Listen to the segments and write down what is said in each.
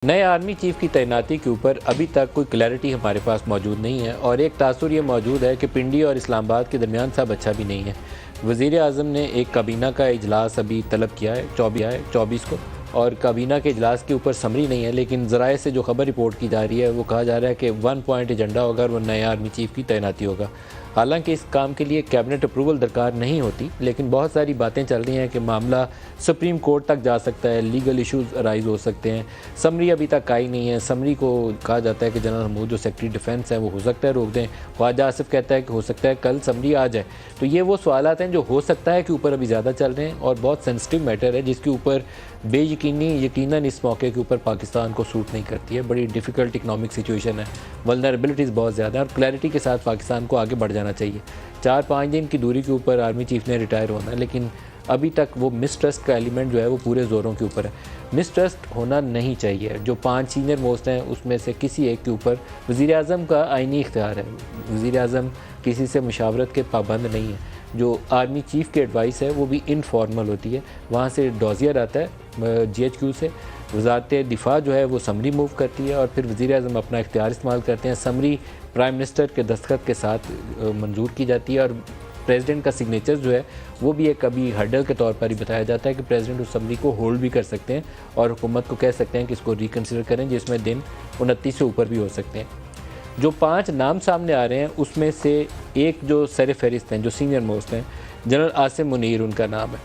नए army chief की तैनाती के ऊपर अभी तक कोई क्लैरिटी हमारे पास मौजूद नहीं है और एक तासुर ये मौजूद है कि पिंडी और इस्लामाबाद के दरमियान सब अच्छा भी नहीं है। वज़ीर आज़म ने एक काबीना का इजलास अभी तलब किया है 24 को, और काबीना के इजलास के ऊपर समरी नहीं है, लेकिन ज़राए से जो खबर रिपोर्ट की जा रही है वो कहा जा रहा है कि 1 पॉइंट एजेंडा होगा और वो नए आर्मी चीफ की तैनाती होगा। हालांकि इस काम के लिए कैबिनेट अप्रूवल दरकार नहीं होती, लेकिन बहुत सारी बातें चल रही हैं कि मामला सुप्रीम कोर्ट तक जा सकता है, लीगल इश्यूज अराइज हो सकते हैं। समरी अभी तक आई नहीं है। समरी को कहा जाता है कि जनरल महमूद जो सेक्रेटरी डिफेंस है वो हो सकता है रोक दें। ख्वाजा आसिफ कहता है कि हो सकता है कल समरी आ जाए। तो ये वो सवालात हैं जो हो सकता है कि ऊपर अभी ज़्यादा चल रहे हैं और बहुत सेंसिटिव मैटर है जिसके ऊपर यकीनन इस मौके के ऊपर पाकिस्तान को सूट नहीं करती है। बड़ी डिफ़िकल्ट इकनॉमिक सिचुएशन है, वल्नरेबिलिटीज़ बहुत ज़्यादा है और क्लैरिटी के साथ पाकिस्तान को आगे बढ़ जाना चाहिए। 4-5 दिन की दूरी के ऊपर आर्मी चीफ ने रिटायर होना है, लेकिन अभी तक वो मिसट्रस्ट का एलिमेंट जो है वो पूरे ज़ोरों के ऊपर है। मिसट्रस्ट होना नहीं चाहिए। जो 5 सीनियर मोस्ट हैं उसमें से किसी एक के ऊपर वज़ीर आज़म का आइनी इख्तियार है। वज़ीर आज़म किसी से मुशावरत के पाबंद नहीं है। जो आर्मी चीफ़ की एडवाइस है वो भी इनफॉर्मल होती है। वहाँ से डोजियर आता है GHQ से, वज़ारत दिफा जो है वो समरी मूव करती है और फिर वज़ीर आज़म अपना इख्तियार इस्तेमाल करते हैं। समरी प्राइम मिनिस्टर के दस्तखत के साथ मंजूर की जाती है और प्रेसिडेंट का सिग्नेचर जो है वो भी एक अभी हर्डल के तौर पर ही बताया जाता है कि प्रेसिडेंट उस समरी को होल्ड भी कर सकते हैं और हुकूमत को कह सकते हैं कि इसको रिकन्सिडर करें, जिसमें दिन 29 से ऊपर भी हो सकते हैं। जो 5 नाम सामने आ रहे हैं उसमें से एक जो सर फहरिस्त हैं, जो सीनियर मोस्ट हैं, जनरल आसिम मुनीर उनका नाम है।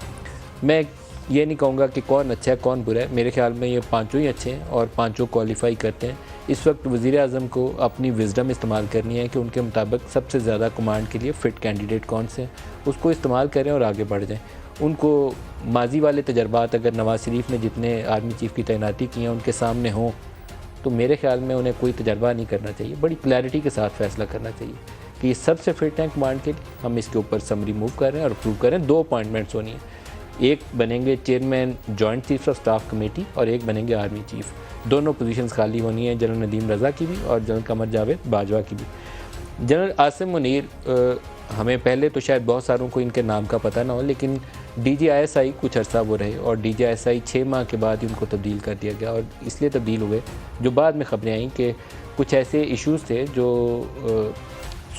मैं ये नहीं कहूँगा कि कौन अच्छा है कौन बुरा है, मेरे ख्याल में ये पाँचों ही अच्छे हैं और पाँचों क्वालिफाई करते हैं। इस वक्त वज़ीर आज़म को अपनी विज़डम इस्तेमाल करनी है कि उनके मुताबिक सबसे ज़्यादा कमांड के लिए फ़िट कैंडिडेट कौन से हैं, उसको इस्तेमाल करें और आगे बढ़ जाएँ। उनको माजी वाले तजर्बात अगर नवाज़ शरीफ ने जितने आर्मी चीफ़ की तैनाती की हैं उनके सामने हों तो मेरे ख्याल में उन्हें कोई तजर्बा नहीं करना चाहिए। बड़ी क्लैरिटी के साथ फ़ैसला करना चाहिए कि ये सबसे फिट हैं कमांड के लिए, हम इसके ऊपर समरी मूव कर रहे हैं और अप्रूव करें। 2 अपॉइंटमेंट्स होनी है, एक बनेंगे chairman joint chiefs of staff committee और एक बनेंगे आर्मी चीफ। दोनों पोजीशंस खाली होनी है, जनरल नदीम रज़ा की भी और जनरल कमर जावेद बाजवा की भी। जनरल आसिम मुनीर, हमें पहले तो शायद बहुत सारों को इनके नाम का पता ना हो, लेकिन DGISI कुछ अर्सा वो रहे और DGISI 6 माह के बाद ही उनको तब्दील कर दिया गया और इसलिए तब्दील हुए जो बाद में ख़बरें आई कि कुछ ऐसे इश्यूज़ थे जो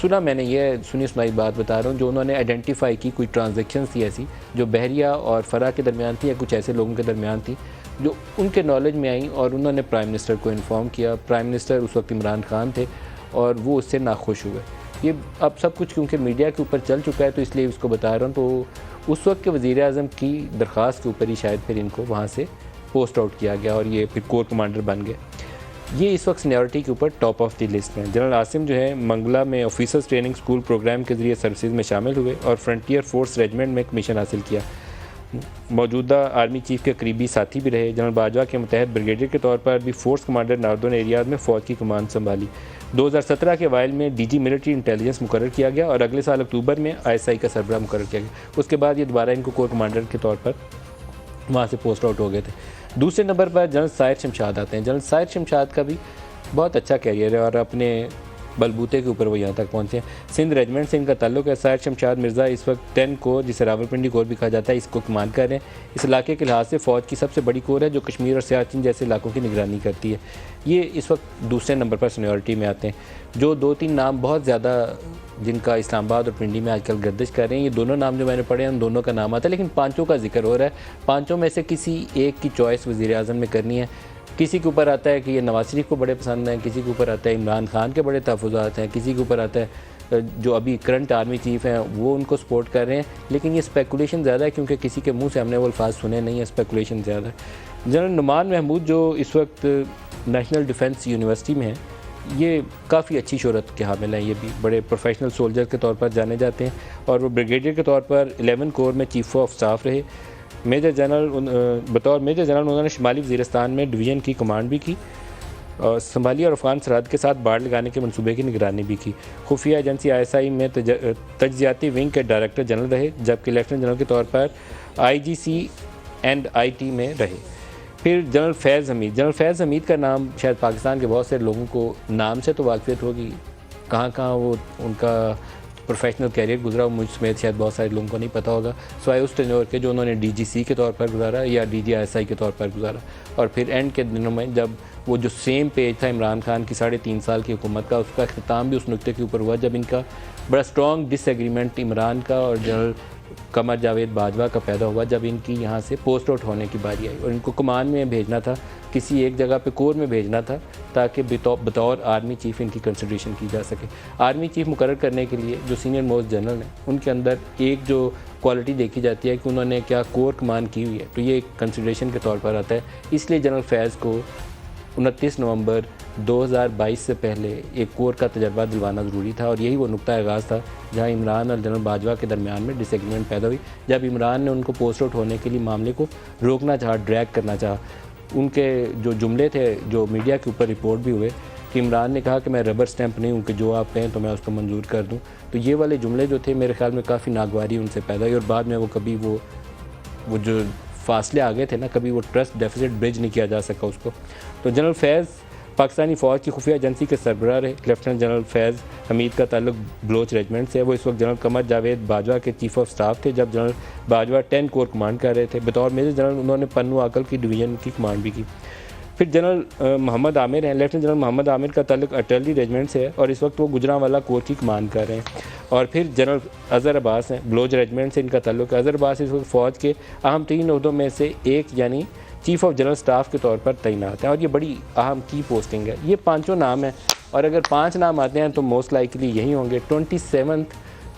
मैंने ये सुनाई बात बता रहा हूँ, जो उन्होंने आइडेंटिफाई की, कोई ट्रांजैक्शंस थी ऐसी जो बहरिया और फ़रा के दरमियान थी या कुछ ऐसे लोगों के दरमियान थी जो उनके नॉलेज में आई और उन्होंने प्राइम मिनिस्टर को इन्फॉर्म किया। प्राइम मिनिस्टर उस वक्त इमरान खान थे और वो उससे नाखुश हुए। ये अब सब कुछ क्योंकि मीडिया के ऊपर चल चुका है तो इसलिए उसको बता रहा हूँ। तो उस वक्त के वज़ीर आज़म की दरख्वास्त के ऊपर ही शायद फिर इनको वहाँ से पोस्ट आउट किया गया और ये फिर कोर कमांडर बन गए। ये इस वक्त सीनियरिटी के ऊपर टॉप ऑफ द लिस्ट में। जनरल आसिम जो है मंगला में ऑफिसर्स ट्रेनिंग स्कूल प्रोग्राम के ज़रिए सर्विसेज में शामिल हुए और फ्रंटियर फोर्स रेजिमेंट में कमीशन हासिल किया। मौजूदा आर्मी चीफ के करीबी साथी भी रहे। जनरल बाजवा के मुतहद ब्रिगेडियर के तौर पर भी फोर्स कमांडर नॉर्दर्न एरियाज में फ़ौज की कमान संभाली। 2017 के अवाइल में DG मिलिट्री इंटेलिजेंस मुकर्रर किया गया और अगले साल अक्टूबर में ISI का सरबराह मुकर्रर किया गया। उसके बाद ये दोबारा इनको कोर कमांडर के तौर पर वहाँ से पोस्ट आउट हो गए थे। दूसरे नंबर पर जनरल साहिर शमशाद आते हैं। जनरल साहिर शमशाद का भी बहुत अच्छा कैरियर है और अपने बलबूते के ऊपर वो यहाँ तक पहुँचे हैं। सिंध रेजिमेंट से इनका ताल्लुक है। साहिर शमशाद मिर्ज़ा इस वक्त 10 कोर, जिसे रावलपिंडी कोर भी कहा जाता है, इसको कमान कर रहे हैं। इस इलाके के लिहाज से फ़ौज की सबसे बड़ी कोर है जो कश्मीर और सियाचिन जैसे इलाकों की निगरानी करती है। ये इस वक्त दूसरे नंबर पर सीनियरिटी में आते हैं। जो 2-3 नाम बहुत ज़्यादा जिनका इस्लामाबाद और पिंडी में आजकल गर्दिश कर रहे हैं, ये दोनों नाम जो मैंने पढ़े हैं उन दोनों का नाम आता है, लेकिन 5 का जिक्र हो रहा है। 5 में से किसी एक की चॉइस वज़ीर आज़म में करनी है। किसी के ऊपर आता है कि ये नवाज़ शरीफ को बड़े पसंद हैं, किसी के ऊपर आता है इमरान खान के बड़े तहफ़्फ़ुज़ात हैं, किसी के ऊपर आता है जो अभी करंट आर्मी चीफ़ हैं वो उनको सपोर्ट कर रहे हैं। लेकिन ये स्पेकुलेशन ज़्यादा है क्योंकि किसी के मुंह से हमने वो अल्फाज सुने नहीं है, स्पेकुलेशन ज़्यादा है। जनरल नुमान महमूद जो इस वक्त नेशनल डिफेंस यूनिवर्सिटी में है, ये काफ़ी अच्छी शोहरत के हामिल हैं। ये भी बड़े प्रोफेशनल सोल्जर के तौर पर जाने जाते हैं और वो ब्रिगेडियर के तौर पर 11 कोर में चीफ ऑफ स्टाफ रहे। बतौर मेजर जनरल उन्होंने शुमाली वज़ीरिस्तान में डिवीज़न की कमांड भी की और संभाली और अफ़गान सरहद के साथ बाढ़ लगाने के मनसूबे की निगरानी भी की। खुफिया एजेंसी ISI में तज्ज़ियाती विंग के डायरेक्टर जनरल रहे, जबकि लेफ्टिनेंट जनरल के तौर पर IGC एंड IT में रहे। फिर जनरल फैज़ हमीद का नाम शायद पाकिस्तान के बहुत से लोगों को नाम से तो वाक़फ़ियत होगी, कहाँ वो उनका प्रोफेशनल कैरियर गुजरा, मुझ समेत शायद बहुत सारे लोगों को नहीं पता होगा, सिवाय उस टेन्योर के जो उन्होंने DGC के तौर पर गुजारा या DGISI के तौर पर गुजारा। और फिर एंड के दिनों में जब वो जो सेम पेज था इमरान खान की 3.5 साल की हुकूमत का, उसका अख्ताम भी उस नुक्ते के ऊपर हुआ जब इनका बड़ा स्ट्रॉन्ग डिसएग्रीमेंट इमरान का और जनरल कमर जावेद बाजवा का पैदा हुआ, जब इनकी यहाँ से पोस्ट आउट होने की बारी आई और इनको कमान में भेजना था, किसी एक जगह पे कोर में भेजना था ताकि बतौर आर्मी चीफ़ इनकी कंसिडरेशन की जा सके। आर्मी चीफ़ मुकर्रर करने के लिए जो सीनियर मोस्ट जनरल हैं उनके अंदर एक जो क्वालिटी देखी जाती है कि उन्होंने क्या कोर कमान की हुई है, तो ये एक कंसिडरेशन के तौर पर आता है। इसलिए जनरल फैज़ को 29 नवंबर 2022 से पहले एक कोर का तजर्बा दिलवाना ज़रूरी था और यही वो नुक्ता आगाज़ था जहां इमरान और जनरल बाजवा के दरमियान में डिसएग्रीमेंट पैदा हुई, जब इमरान ने उनको पोस्ट आउट होने के लिए मामले को रोकना चाहा, ड्रैग करना चाहा। उनके जो जुमले थे जो मीडिया के ऊपर रिपोर्ट भी हुए कि इमरान ने कहा कि मैं रबर स्टैंप नहीं हूँ कि जो आप कहें तो मैं उसको मंजूर कर दूँ, तो ये वाले जुमले जो थे मेरे ख्याल में काफ़ी नागवारी उनसे पैदा हुई और बाद में वो कभी वो जो फासले आ गए थे ना, कभी वो ट्रस्ट डेफिसिट ब्रिज नहीं किया जा सका उसको। तो जनरल फैज़ पाकिस्तानी फ़ौज की खुफिया एजेंसी के सरबराह रहे। लेफ्टिनेंट जनरल फैज़ हमीद का ताल्लुक बलोच रेजिमेंट से है। वो इस वक्त जनरल कमर जावेद बाजवा के चीफ़ ऑफ स्टाफ थे जब जनरल बाजवा 10 कोर कमांड कर रहे थे। बतौर मेजर जनरल उन्होंने पन्नू आकल की डिवीज़न की कमांड भी की। फिर जनरल मोहम्मद आमिर हैं, लेफ्टिनेंट जनरल मोहम्मद आमिर का ताल्लुक अर्टिलरी रेजिमेंट से है और इस वक्त वो गुजरांवाला कोर की कमांड कर रहे हैं। और फिर जनरल अज़हर अब्बास हैं, बलोच रेजिमेंट से इनका ताल्लुक है। अज़हर अब्बास इस वक्त फ़ौज के अहम 3 ओहदों में से एक यानी चीफ़ ऑफ जनरल स्टाफ के तौर पर तैनात हैं और ये बड़ी अहम की पोस्टिंग है। ये 5 नाम हैं और अगर 5 नाम आते हैं तो मोस्ट लाइकली यही होंगे। 27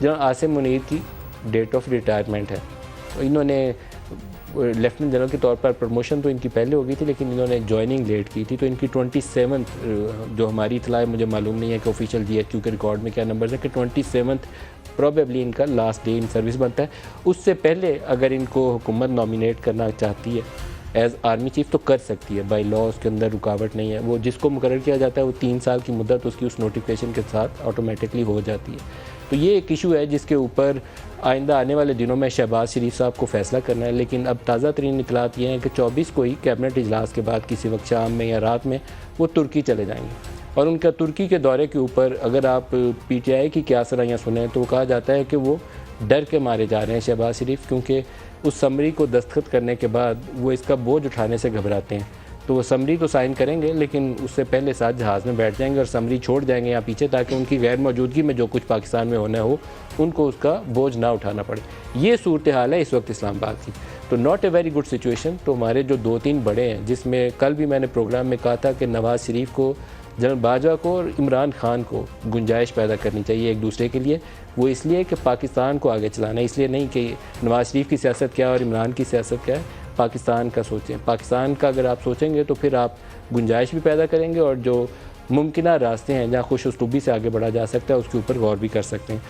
जनरल आसिम मुनीर की डेट ऑफ रिटायरमेंट है। तो इन्होंने लेफ्टिनेंट जनरल के तौर पर प्रमोशन तो इनकी पहले हो गई थी लेकिन इन्होंने ज्वाइनिंग लेट की थी, तो इनकी 27 जो हमारी इतला है, मुझे मालूम नहीं है कि ऑफिशियल GHQ के रिकॉर्ड में क्या नंबर है, कि 27 प्रॉबेबली इनका लास्ट डे इन सर्विस बनता है। उससे पहले अगर इनको हुकूमत नॉमिनेट करना चाहती है एज़ आर्मी चीफ़ तो कर सकती है, बाई लॉ उसके अंदर रुकावट नहीं है। वो जिसको मुकर्रर किया जाता है वो 3 साल की मुद्दत उसकी उस नोटिफिकेशन के साथ ऑटोमेटिकली हो जाती है। तो ये एक इशू है जिसके ऊपर आइंदा आने वाले दिनों में शहबाज शरीफ साहब को फैसला करना है। लेकिन अब ताज़ा तरीन इतलात ये हैं कि 24 को ही कैबिनेट इजलास के बाद किसी वक्त शाम में या रात में वो तुर्की चले जाएंगे और उनका तुर्की के दौरे के ऊपर अगर आप PTI की क्या सराहियाँ सुने तो कहा जाता है कि वो डर के मारे जा रहे हैं शहबाज शरीफ, क्योंकि उस समरी को दस्तखत करने के बाद वो इसका बोझ उठाने से घबराते हैं। तो वो समरी तो साइन करेंगे लेकिन उससे पहले साथ जहाज़ में बैठ जाएंगे और समरी छोड़ जाएंगे यहाँ पीछे, ताकि उनकी गैर मौजूदगी में जो कुछ पाकिस्तान में होना हो उनको उसका बोझ ना उठाना पड़े। ये सूरत हाल है इस वक्त इस्लामाबाद की। तो not a very good situation. तो हमारे जो 2-3 बड़े हैं, जिसमें कल भी मैंने प्रोग्राम में कहा था कि नवाज़ शरीफ को, जनरल बाजवा को और इमरान खान को गुंजाइश पैदा करनी चाहिए एक दूसरे के लिए। वो इसलिए कि पाकिस्तान को आगे चलाना है, इसलिए नहीं कि नवाज़ शरीफ की सियासत क्या है और इमरान की सियासत क्या है। पाकिस्तान का सोचें। पाकिस्तान का अगर आप सोचेंगे तो फिर आप गुंजाइश भी पैदा करेंगे और जो मुमकिन रास्ते हैं जहाँ खुश उसलूबी से आगे बढ़ा जा सकता है उसके ऊपर गौर भी कर सकते हैं।